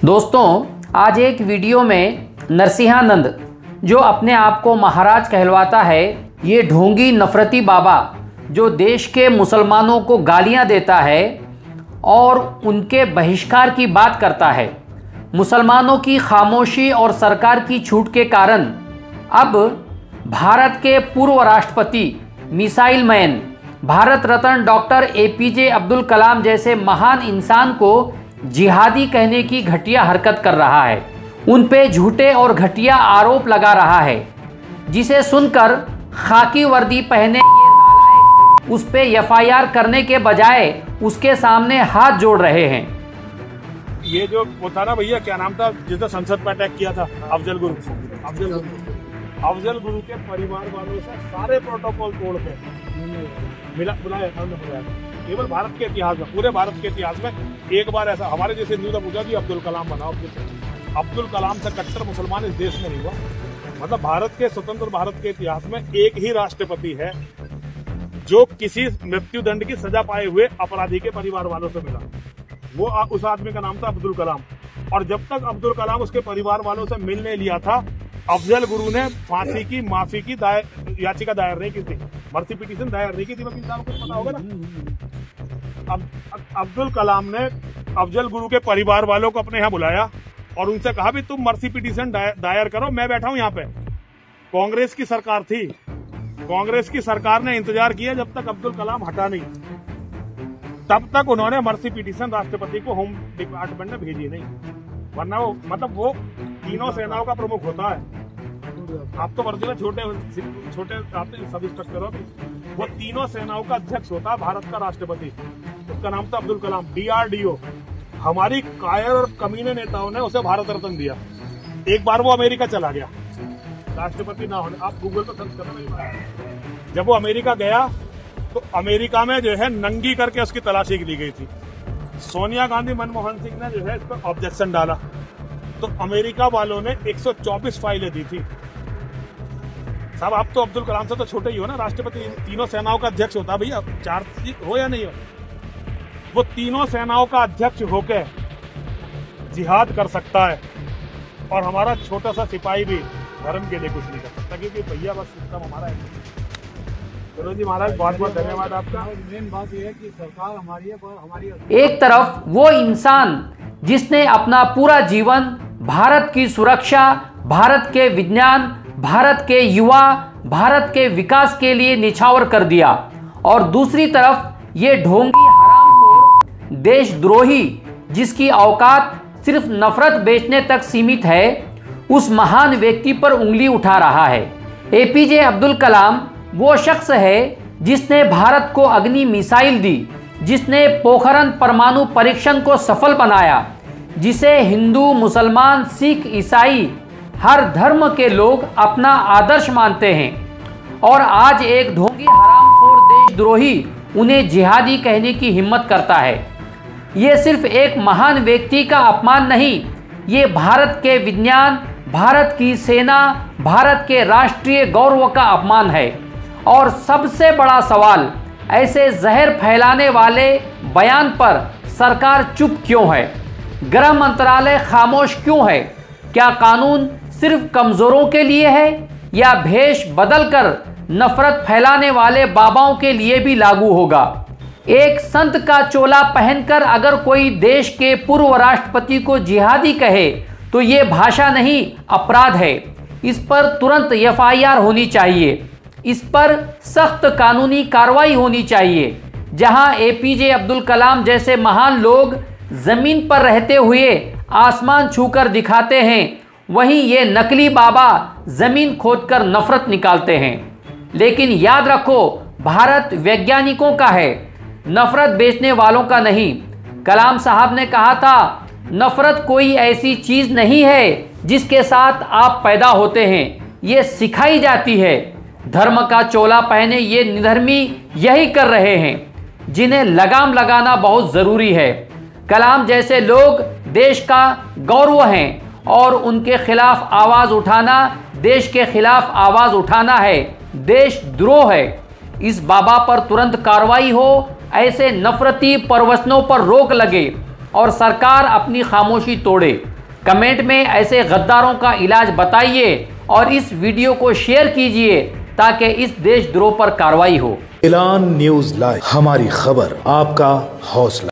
दोस्तों, आज एक वीडियो में नरसिंहानंद, जो अपने आप को महाराज कहलवाता है, ये ढोंगी नफरती बाबा जो देश के मुसलमानों को गालियां देता है और उनके बहिष्कार की बात करता है। मुसलमानों की खामोशी और सरकार की छूट के कारण अब भारत के पूर्व राष्ट्रपति, missile man, Bharat Ratna doctor APJ Abdul Kalam जैसे महान इंसान को जिहादी कहने की घटिया हरकत कर रहा है। उन पे झूठे और घटिया आरोप लगा रहा है, जिसे सुनकर खाकी वर्दी पहने ये नालायक उस पे FIR करने के बजाय उसके सामने हाथ जोड़ रहे हैं। ये जो वो था ना भैया, क्या नाम था जिसने संसद पर अटैक किया था, अफजल गुरु के परिवार वालों से सारे प्रोटोकॉल तोड़ के बुलाया केवल भारत के इतिहास में, पूरे भारत के इतिहास में एक बार ऐसा हमारे जैसे न्यूज पूछा कि अब्दुल कलाम बनाओ। अब्दुल कलाम से कट्टर मुसलमान इस देश में नहीं हुआ। मतलब भारत के स्वतंत्र भारत के इतिहास में एक ही राष्ट्रपति है जो किसी मृत्यु दंड की सजा पाए हुए अपराधी के परिवार वालों से मिला। वो उस आदमी का नाम था अब्दुल कलाम। और जब तक अब्दुल कलाम उसके परिवार वालों से मिलने लिया था, अफजल गुरु ने फांसी की माफी की याचिका दायर नहीं की थी, मर्सी पिटीशन दायर नहीं की थी। वकील साहब को पता होगा ना। अब्दुल कलाम ने अफजल गुरु के परिवार वालों को अपने यहाँ बुलाया और उनसे कहा भी तुम मर्सी पिटीशन दायर करो, मैं बैठा हूं यहाँ पे। कांग्रेस की सरकार थी, कांग्रेस की सरकार ने इंतजार किया जब तक अब्दुल कलाम हटा नहीं, तब तक उन्होंने मर्सी पिटीशन राष्ट्रपति को होम डिपार्टमेंट में भेजी नहीं। वरना वो मतलब वो तीनों सेनाओं का प्रमुख होता है। आप तो वर्दी में छोटे सब इंस्ट्रक्टर हो, वो तीनों सेनाओं का अध्यक्ष होता है भारत का राष्ट्रपति। उसका नाम था अब्दुल कलाम। DRDO। हमारी कायर और कमीने नेताओं ने उसे भारत रत्न दिया। एक बार वो अमेरिका चला गया राष्ट्रपति ना होने, आप गूगल पर सर्च करना। जब वो अमेरिका गया तो अमेरिका में जो है नंगी करके उसकी तलाशी ली गई थी। सोनिया गांधी, मनमोहन सिंह ने जो है इस पर ऑब्जेक्शन डाला तो अमेरिका वालों ने 124 फाइलें दी थी। साहब आप तो अब्दुल कलाम से तो छोटे ही हो ना। राष्ट्रपति तीनों सेनाओं का अध्यक्ष होता भैया, चार हो या नहीं हो। वो तीनों सेनाओं का अध्यक्ष होकर जिहाद कर सकता है और हमारा छोटा सा सिपाही भी धर्म के लिए कुछ नहीं कर सकता, क्योंकि भैया बस सिस्टम हमारा है। चलो जी महाराज, बहुत बहुत धन्यवाद आपका। मेन बात यह है कि सरकार हमारी है। एक तरफ वो इंसान जिसने अपना पूरा जीवन भारत की सुरक्षा, भारत के विज्ञान, भारत के युवा, भारत के विकास के लिए निछावर कर दिया, और दूसरी तरफ ये ढोंगी हरामखोर देशद्रोही जिसकी औकात सिर्फ नफरत बेचने तक सीमित है, उस महान व्यक्ति पर उंगली उठा रहा है। APJ अब्दुल कलाम वो शख्स है जिसने भारत को अग्नि मिसाइल दी, जिसने पोखरण परमाणु परीक्षण को सफल बनाया, जिसे हिंदू, मुसलमान, सिख, ईसाई हर धर्म के लोग अपना आदर्श मानते हैं। और आज एक ढोंगी हरामखोर देशद्रोही उन्हें जिहादी कहने की हिम्मत करता है। ये सिर्फ एक महान व्यक्ति का अपमान नहीं, ये भारत के विज्ञान, भारत की सेना, भारत के राष्ट्रीय गौरव का अपमान है। और सबसे बड़ा सवाल, ऐसे जहर फैलाने वाले बयान पर सरकार चुप क्यों है? गृह मंत्रालय खामोश क्यों है? क्या कानून सिर्फ कमजोरों के लिए है या भेष बदलकर नफरत फैलाने वाले बाबाओं के लिए भी लागू होगा? एक संत का चोला पहनकर अगर कोई देश के पूर्व राष्ट्रपति को जिहादी कहे तो ये भाषा नहीं, अपराध है। इस पर तुरंत FIR होनी चाहिए, इस पर सख्त कानूनी कार्रवाई होनी चाहिए। जहां APJ अब्दुल कलाम जैसे महान लोग जमीन पर रहते हुए आसमान छूकर दिखाते हैं, वहीं ये नकली बाबा जमीन खोदकर नफरत निकालते हैं। लेकिन याद रखो, भारत वैज्ञानिकों का है, नफरत बेचने वालों का नहीं। कलाम साहब ने कहा था, नफरत कोई ऐसी चीज नहीं है जिसके साथ आप पैदा होते हैं, ये सिखाई जाती है। धर्म का चोला पहने ये निधर्मी यही कर रहे हैं, जिन्हें लगाम लगाना बहुत जरूरी है। कलाम जैसे लोग देश का गौरव हैं और उनके खिलाफ आवाज उठाना देश के खिलाफ आवाज उठाना है, देशद्रोह है। इस बाबा पर तुरंत कार्रवाई हो, ऐसे नफरती प्रवचनों पर रोक लगे और सरकार अपनी खामोशी तोड़े। कमेंट में ऐसे गद्दारों का इलाज बताइए और इस वीडियो को शेयर कीजिए ताकि इस देशद्रोह पर कार्रवाई हो। ऐलान न्यूज़ लाइव, हमारी खबर आपका हौसला।